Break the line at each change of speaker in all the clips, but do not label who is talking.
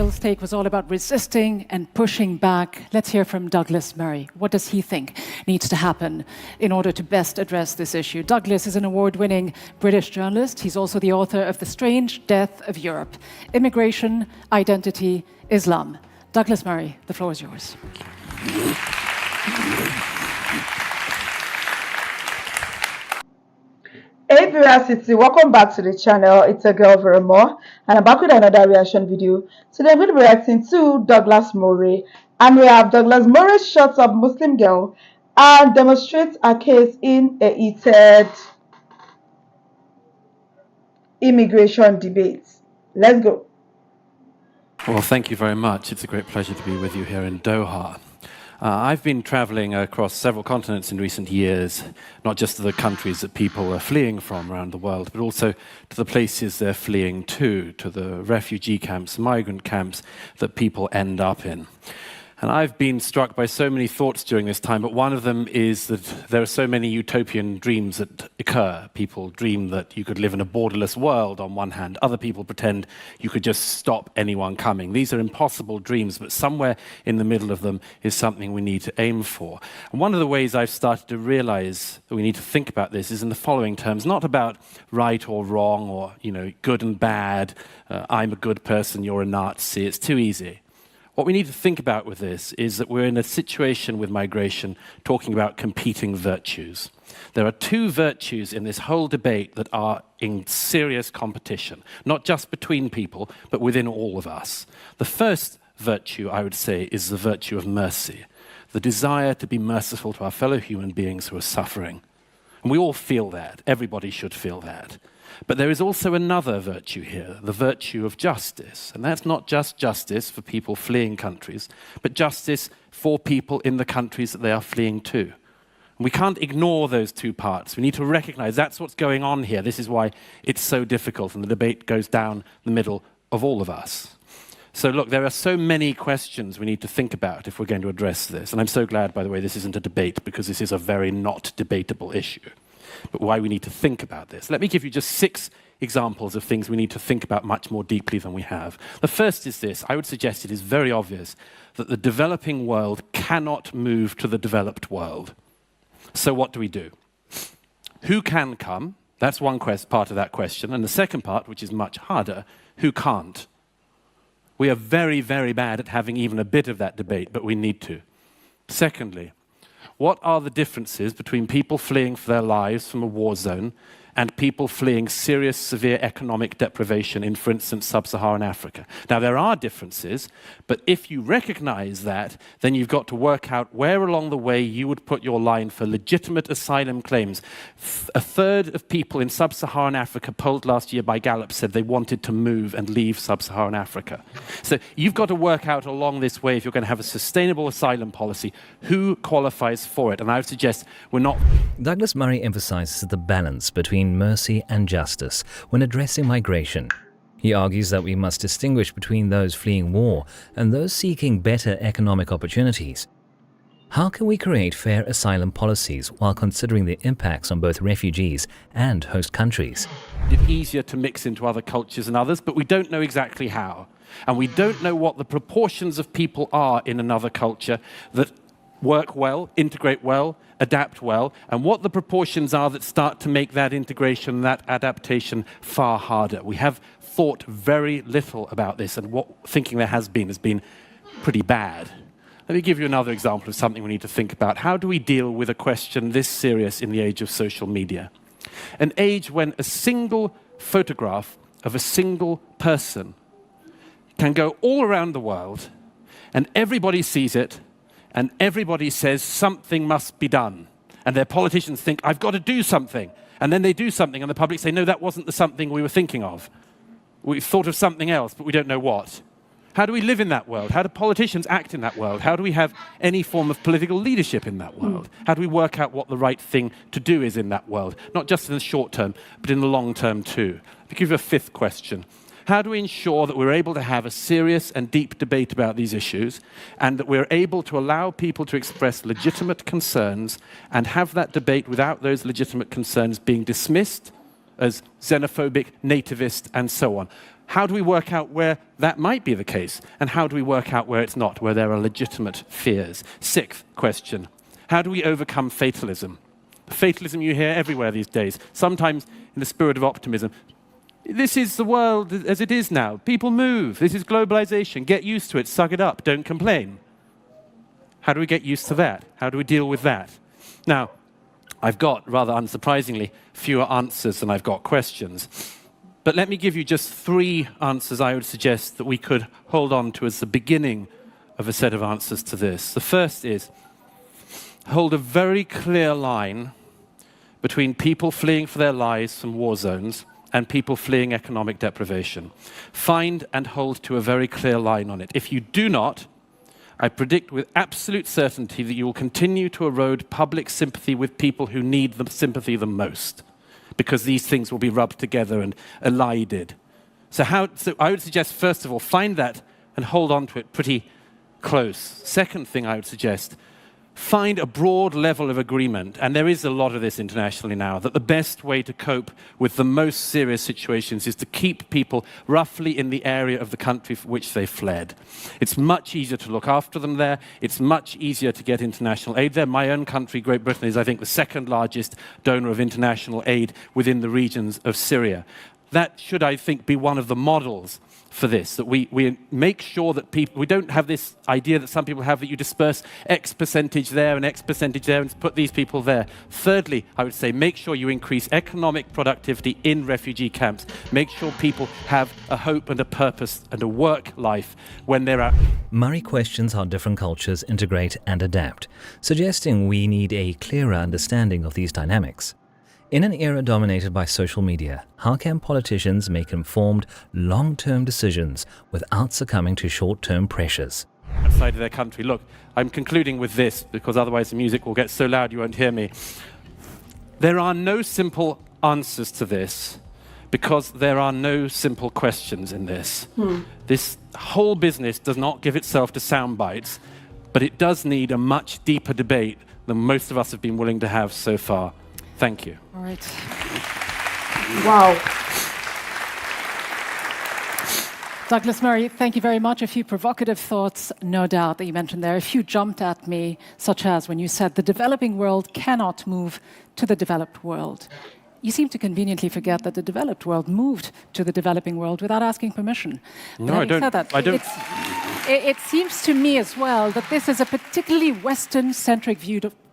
Bill's take was all about resisting and pushing back. Let's hear from Douglas Murray. What does he think needs to happen in order to best address this issue? Douglas is an award-winning British journalist. He's also the author of The Strange Death of Europe: Immigration, Identity, Islam. Douglas Murray, the floor is yours.
Hey Veracity, welcome back to the channel. It's a girl VeraMoore, and I'm back with another reaction video. Today I'm going to be reacting to Douglas Murray, and we have Douglas Murray shuts up Muslim girl and demonstrates a case in a heated immigration debate. Let's go.
Well, thank you very much. It's a great pleasure to be with you here in Doha. I've been traveling across several continents in recent years, not just to the countries that people are fleeing from around the world, but also to the places they're fleeing to the refugee camps, migrant camps that people end up in. And I've been struck by so many thoughts during this time, but one of them is that there are so many utopian dreams that occur. People dream that you could live in a borderless world on one hand. Other people pretend you could just stop anyone coming. These are impossible dreams, but somewhere in the middle of them is something we need to aim for. And one of the ways I've started to realize that we need to think about this is in the following terms, not about right or wrong or, good and bad. I'm a good person, you're a Nazi. It's too easy. What we need to think about with this is that we're in a situation with migration talking about competing virtues. There are two virtues in this whole debate that are in serious competition, not just between people, but within all of us. The first virtue, I would say, is the virtue of mercy, the desire to be merciful to our fellow human beings who are suffering. And we all feel that. Everybody should feel that. But there is also another virtue here, the virtue of justice. And that's not just justice for people fleeing countries, but justice for people in the countries that they are fleeing to. And we can't ignore those two parts. We need to recognize that's what's going on here. This is why it's so difficult, and the debate goes down the middle of all of us. So look, there are so many questions we need to think about if we're going to address this. And I'm so glad, by the way, this isn't a debate, because this is a very not debatable issue. But why we need to think about this. Let me give you just 6 examples of things we need to think about much more deeply than we have. The first is this. I would suggest it is very obvious that the developing world cannot move to the developed world. So what do we do? Who can come? That's one part of that question. And the second part, which is much harder, who can't? We are very, very bad at having even a bit of that debate, but we need to. Secondly, what are the differences between people fleeing for their lives from a war zone and people fleeing serious, severe economic deprivation in, for instance, sub-Saharan Africa? Now, there are differences, but if you recognize that, then you've got to work out where along the way you would put your line for legitimate asylum claims. A third of people in sub-Saharan Africa polled last year by Gallup said they wanted to move and leave sub-Saharan Africa. So you've got to work out along this way, if you're going to have a sustainable asylum policy, who qualifies for it. And I would suggest we're not...
Douglas Murray emphasizes the balance between mercy and justice when addressing migration. He argues that we must distinguish between those fleeing war and those seeking better economic opportunities. How can we create fair asylum policies while considering the impacts on both refugees and host countries?
It's easier to mix into other cultures and others, but we don't know exactly how. And we don't know what the proportions of people are in another culture that work well, integrate well, adapt well, and what the proportions are that start to make that integration, that adaptation far harder. We have thought very little about this, and what thinking there has been pretty bad. Let me give you another example of something we need to think about. How do we deal with a question this serious in the age of social media? An age when a single photograph of a single person can go all around the world, and everybody sees it, and everybody says something must be done. And their politicians think, I've got to do something. And then they do something, and the public say, no, that wasn't the something we were thinking of. We thought of something else, but we don't know what. How do we live in that world? How do politicians act in that world? How do we have any form of political leadership in that world? How do we work out what the right thing to do is in that world? Not just in the short term, but in the long term too. Let me give you a 5th question. How do we ensure that we're able to have a serious and deep debate about these issues, and that we're able to allow people to express legitimate concerns and have that debate without those legitimate concerns being dismissed as xenophobic, nativist, and so on. How do we work out where that might be the case? And how do we work out where it's not, where there are legitimate fears? Sixth question, how do we overcome fatalism? The fatalism you hear everywhere these days, sometimes in the spirit of optimism. This is the world as it is now. People move. This is globalization. Get used to it. Suck it up. Don't complain. How do we get used to that? How do we deal with that? Now, I've got, rather unsurprisingly, fewer answers than I've got questions. But let me give you just 3 answers I would suggest that we could hold on to as the beginning of a set of answers to this. The first is, hold a very clear line between people fleeing for their lives from war zones and people fleeing economic deprivation. Find and hold to a very clear line on it. If you do not, I predict with absolute certainty that you will continue to erode public sympathy with people who need the sympathy the most, because these things will be rubbed together and elided. So I would suggest, first of all, find that and hold on to it pretty close. Second thing I would suggest, find a broad level of agreement, and there is a lot of this internationally now, that the best way to cope with the most serious situations is to keep people roughly in the area of the country for which they fled. It's much easier to look after them there. It's much easier to get international aid there. My own country, Great Britain, is, I think, the second largest donor of international aid within the regions of Syria. That should, I think, be one of the models for this, that we make sure that we don't have this idea that some people have that you disperse X percentage there and X percentage there and put these people there. Thirdly, I would say make sure you increase economic productivity in refugee camps. Make sure people have a hope and a purpose and a work life when they're out.
Murray questions how different cultures integrate and adapt, suggesting we need a clearer understanding of these dynamics. In an era dominated by social media, how can politicians make informed, long-term decisions without succumbing to short-term pressures?
Outside of their country. Look, I'm concluding with this, because otherwise the music will get so loud you won't hear me. There are no simple answers to this, because there are no simple questions in this. This whole business does not give itself to sound bites, but it does need a much deeper debate than most of us have been willing to have so far. Thank you.
All right.
Wow.
Douglas Murray, thank you very much. A few provocative thoughts, no doubt, that you mentioned there. A few jumped at me, such as when you said the developing world cannot move to the developed world. You seem to conveniently forget that the developed world moved to the developing world without asking permission.
No, I don't. I don't.
It seems to me as well that this is a particularly Western-centric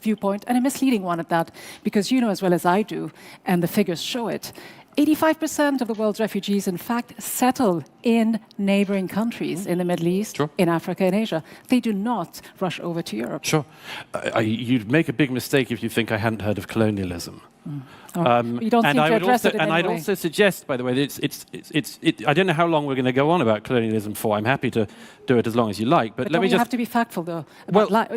viewpoint, and a misleading one at that, because you know as well as I do, and the figures show it, 85% of the world's refugees, in fact, settle in neighboring countries in the Middle East,
Sure.
in Africa and Asia. They do not rush over to Europe.
Sure. You'd make a big mistake if you think I hadn't heard of colonialism.
You don't seem to address it in any
I'd
way.
also suggest, by the way, that I don't know how long we're going to go on about colonialism for. I'm happy to do it as long as you like. But let
don't
me
we
just
have to be factful, though?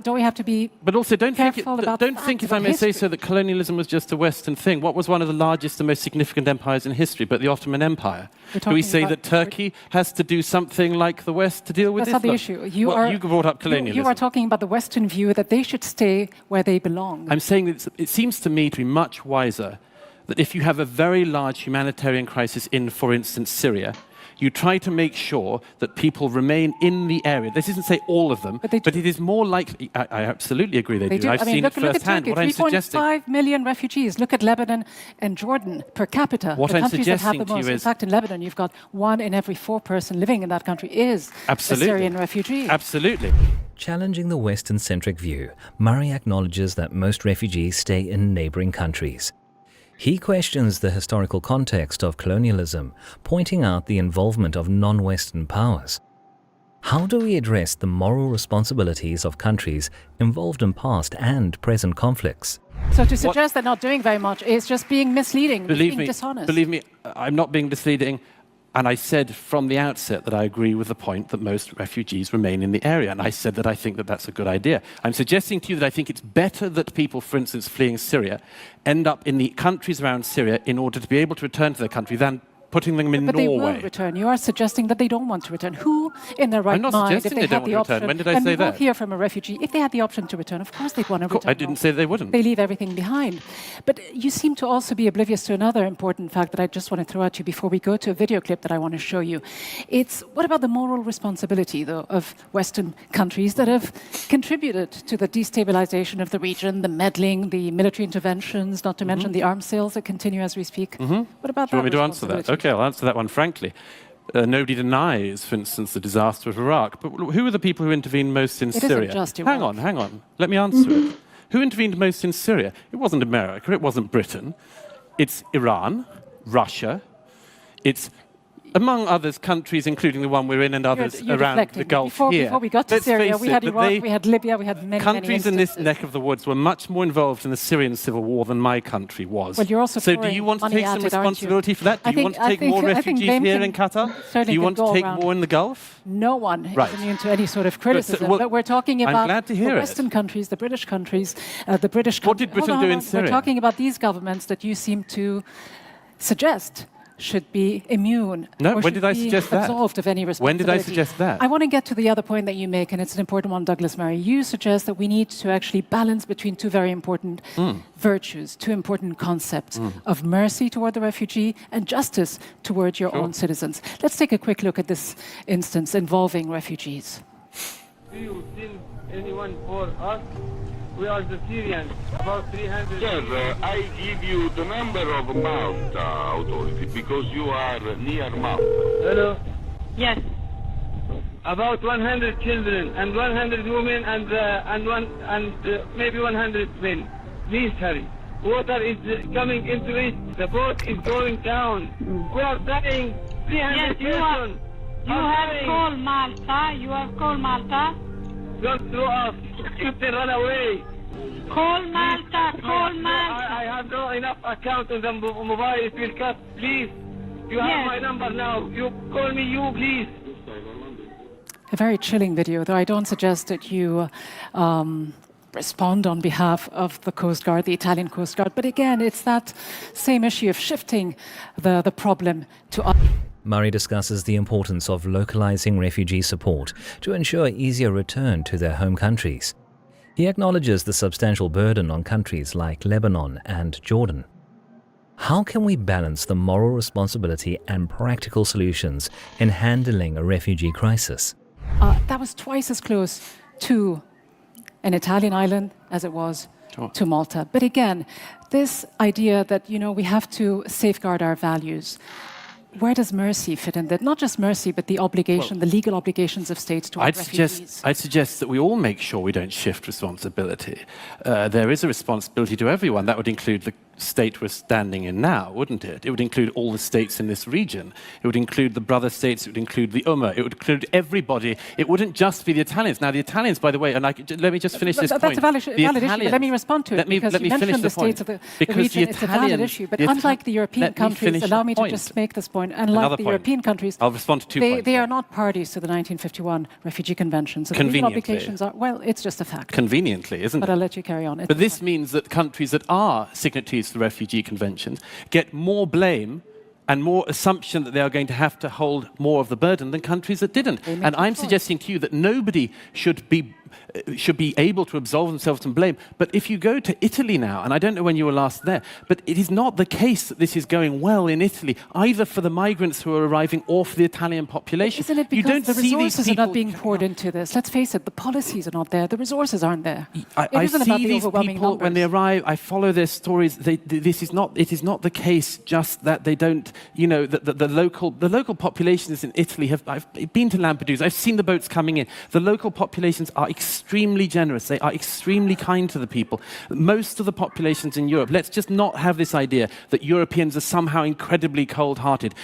Don't we have to be
But also, don't think,
careful about
don't
facts,
think, if I
about
may say
history?
so, that colonialism was just a Western thing. What was one of the largest and most significant empires in history but the Ottoman Empire?
We're
Do we
talking
say
about-
that Turkey has to do something like the West to deal with
That's
this?
not the issue.
You brought up colonialism.
You are talking about the Western view that they should stay where they belong.
I'm saying that it seems to me to be much wiser that if you have a very large humanitarian crisis in, for instance, Syria, you try to make sure that people remain in the area. This isn't say all of them,
But they do.
but it is more likely. I absolutely agree they do. I've
I mean,
seen
look,
it
look at
firsthand.
Turkey,
What I'm suggesting.
3.5 million refugees. Look at Lebanon and Jordan per capita.
What
the
I'm
countries that have
suggesting
the
to you
most. In
is-
fact, in Lebanon, you've got 1 in every 4 person living in that country is
Absolutely.
a Syrian refugee.
Absolutely.
Challenging the Western-centric view, Murray acknowledges that most refugees stay in neighboring countries. He questions the historical context of colonialism, pointing out the involvement of non-Western powers. How do we address the moral responsibilities of countries involved in past and present conflicts?
So to suggest they're not doing very much is just being misleading, being dishonest.
Believe me, I'm not being misleading. And I said from the outset that I agree with the point that most refugees remain in the area. And I said that I think that that's a good idea. I'm suggesting to you that I think it's better that people, for instance, fleeing Syria, end up in the countries around Syria in order to be able to return to their country than putting them in
But they will
Norway.
return. You are suggesting that they don't want to return. Who, in their right
I'm not
mind, if
suggesting
they
they
had
don't
the
want to return.
option,
When did I
and
say
we will
that?
hear from a refugee, if they had the option to return, of course they'd want to return.
I didn't say they wouldn't.
They leave everything behind. But you seem to also be oblivious to another important fact that I just want to throw at you before we go to a video clip that I want to show you. It's what about the moral responsibility, though, of Western countries that have contributed to the destabilization of the region, the meddling, the military interventions, not to mention the arms sales that continue as we speak? What about
Do you
that
want me to answer that?
responsibility?
Okay, I'll answer that one frankly. Nobody denies, for instance, the disaster of Iraq. But who are the people who intervened most in
It isn't
Syria?
just
Hang
Iraq.
on, hang on. Let me answer it. Who intervened most in Syria? It wasn't America, it wasn't Britain. It's Iran, Russia. It's, among others, countries, including the one we're in and others
You're
around
deflecting.
the Gulf
before,
here.
Before we got to
Let's
Syria,
face
we
it,
had
that
Iraq,
they-
we had Libya, we had many
Countries in this
instances.
neck of the woods were much more involved in the Syrian civil war than my country was.
Well, you're also
so do
throwing
you want to
money
take
at
some
it, aren't you?
responsibility for that? Do
I
you
think-
want to
I
take
think-
more
I think
refugees
blame
here
can
in Qatar? Do
certainly
you
can
want to
go
take
around.
more in the Gulf?
No one
Right.
is immune to any sort of criticism.
well,
but we're talking
I'm
about
glad to
the
hear it.
Western countries, the British countries, the British
What did
countries.
Britain do in Syria?
We're talking about these governments that you seem to suggest should be immune.
No,
or
when
should
did I
be
suggest that?
absolved of any
When
responsibility.
did I suggest that?
I want to get to the other point that you make, and it's an important one, Douglas Murray. You suggest that we need to actually balance between two very important virtues, two important concepts of mercy toward the refugee and justice toward your own citizens. Let's take a quick look at this instance involving refugees.
Do you send anyone for us? We are the Syrians, about 300.
Sir, I give you the number of Malta authority because you are near Malta.
Hello?
Yes.
About 100 children and 100 women and maybe 100 men. Please hurry. Water is coming into it. The boat is going down. We are dying. 300
Yes, you are.
persons.
You
are
have
dying.
called Malta. You have called Malta.
Don't throw us. You can run away.
Call Malta. Call Malta.
I have no enough account on the mobile. It will cut. Please. You have
Yes.
my number now. You call me, you please.
A very chilling video, though I don't suggest that you respond on behalf of the Coast Guard, the Italian Coast Guard. But again, it's that same issue of shifting the problem to us.
Murray discusses the importance of localizing refugee support to ensure easier return to their home countries. He acknowledges the substantial burden on countries like Lebanon and Jordan. How can we balance the moral responsibility and practical solutions in handling a refugee crisis?
That was twice as close to an Italian island as it was to Malta. But again, this idea that, we have to safeguard our values. Where does mercy fit in that? Not just mercy, but the obligation, the legal obligations of states toward refugees.
I'd suggest that we all make sure we don't shift responsibility. There is a responsibility to everyone. That would include the state we're standing in now, wouldn't it? It would include all the states in this region. It would include the brother states. It would include the Ummah. It would include everybody. It wouldn't just be the Italians. Now, the Italians, by the way, and let me just finish this
That's
point.
a valid
The
issue, but
Italians-
let me respond to it, because
let
you
me finish
mentioned the
point.
states of the
Because
region.
the
It's a valid
Italian-
issue, but
the Ita-
unlike the European
let me
countries,
finish
allow
the
me to
point.
just make this point, unlike
Another
the
point.
European countries,
I'll respond to 2 points.
they are not parties to the 1951 Refugee Convention. So the legal
Conveniently.
obligations are, well, it's just a fact.
Conveniently, isn't
But
it?
I'll let you carry on. It's
But
a
this
fact.
means that countries that are signatories to the refugee conventions get more blame and more assumption that they are going to have to hold more of the burden than countries that didn't.
They make
And
the
I'm
choice.
suggesting to you that nobody should be able to absolve themselves from blame. But if you go to Italy now, and I don't know when you were last there, but it is not the case that this is going well in Italy, either for the migrants who are arriving or for the Italian population.
Isn't it
you
because
don't
the
see these
resources are not
people
being poured into this? Let's face it, the policies are not there, the resources aren't there.
I
It isn't
see
about the
these
overwhelming
people when they
numbers.
arrive. I follow their stories. It is not the case just that they don't. The local populations in Italy have. I've been to Lampedusa. I've seen the boats coming in. The local populations are extremely generous. They are extremely kind to the people. Most of the populations in Europe. Let's just not have this idea that Europeans are somehow incredibly cold-hearted.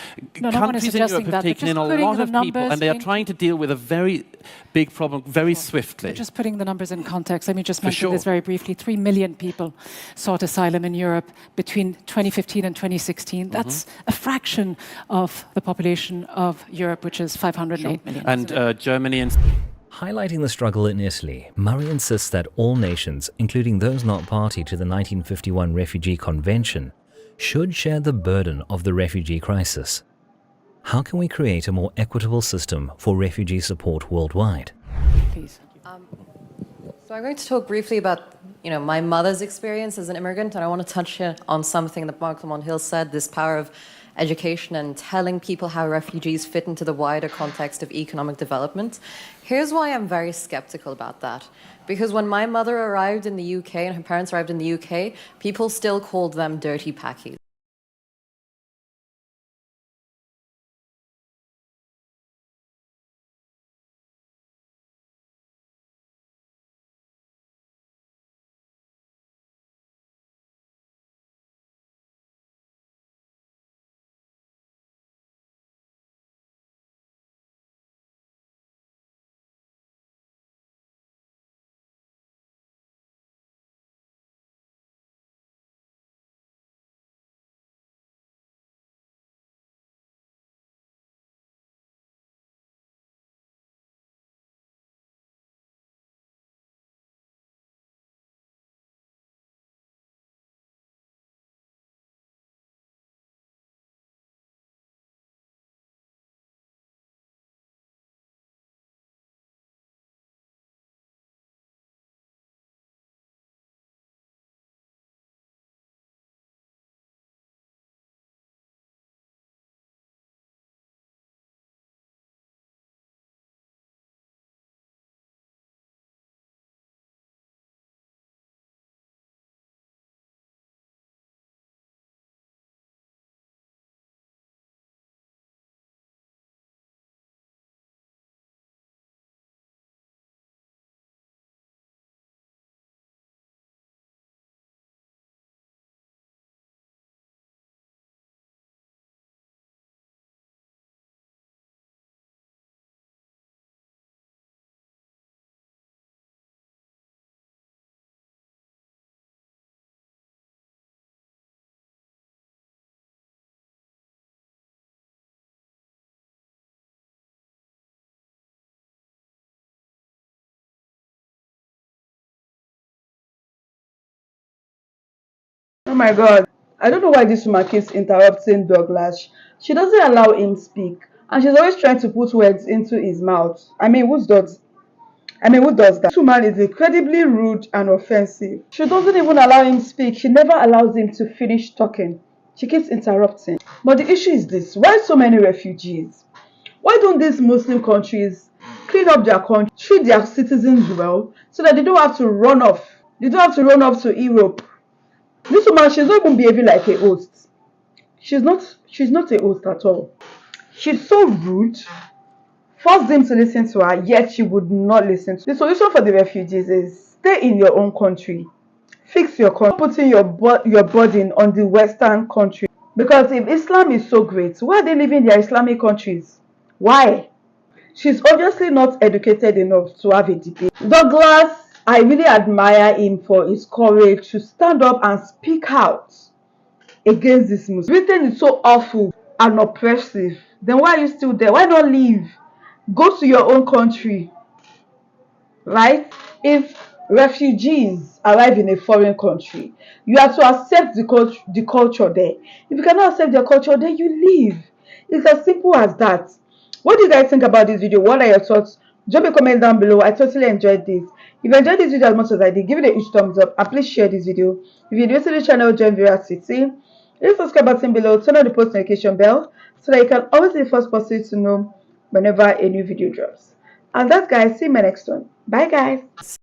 No, no one is
Countries in Europe
suggesting
have
that, but
taken in
just
a
putting
lot
the
of people,
numbers
and they are
in-
trying to deal with a very big problem very swiftly.
Just putting the numbers in context, let me just mention
sure.
this very briefly. 3 million people sought asylum in Europe between 2015 and 2016. That's a fraction of the population of Europe, which is 508 million.
And Germany and
Highlighting the struggle in Italy, Murray insists that all nations, including those not party to the 1951 Refugee Convention, should share the burden of the refugee crisis. How can we create a more equitable system for refugee support worldwide?
Please.
So I'm going to talk briefly about, my mother's experience as an immigrant, and I want to touch here on something that Mark Lamont Hill said, this power of education and telling people how refugees fit into the wider context of economic development. Here's why I'm very skeptical about that. Because when my mother arrived in the UK and her parents arrived in the UK, people still called them dirty packies.
Oh my God. I don't know why this woman keeps interrupting Douglas. She doesn't allow him speak. And she's always trying to put words into his mouth. Who does that? This woman is incredibly rude and offensive. She doesn't even allow him speak. She never allows him to finish talking. She keeps interrupting. But the issue is this. Why so many refugees? Why don't these Muslim countries clean up their country, treat their citizens well, so that they don't have to run off? They don't have to run off to Europe. This woman, she's not even behaving like a host. She's not a host at all. She's so rude. Forced him to listen to her, yet she would not listen. The solution for the refugees is stay in your own country. Fix your country. Stop putting your burden on the Western country. Because if Islam is so great, why are they living in their Islamic countries? Why? She's obviously not educated enough to have a debate. Douglas, I really admire him for his courage to stand up and speak out against this Muslim. Britain is so awful and oppressive. Then why are you still there? Why not leave? Go to your own country. Right? If refugees arrive in a foreign country, you have to accept the culture there. If you cannot accept their culture, then you leave. It's as simple as that. What do you guys think about this video? What are your thoughts? Drop a comment down below. I totally enjoyed this. If you enjoyed this video as much as I did, give it a huge thumbs up and please share this video. If you're new to the channel, join VeraCity. Hit the subscribe button below, turn on the post notification bell so that you can always be the first person to know whenever a new video drops. And that's guys, see you in my next one. Bye guys.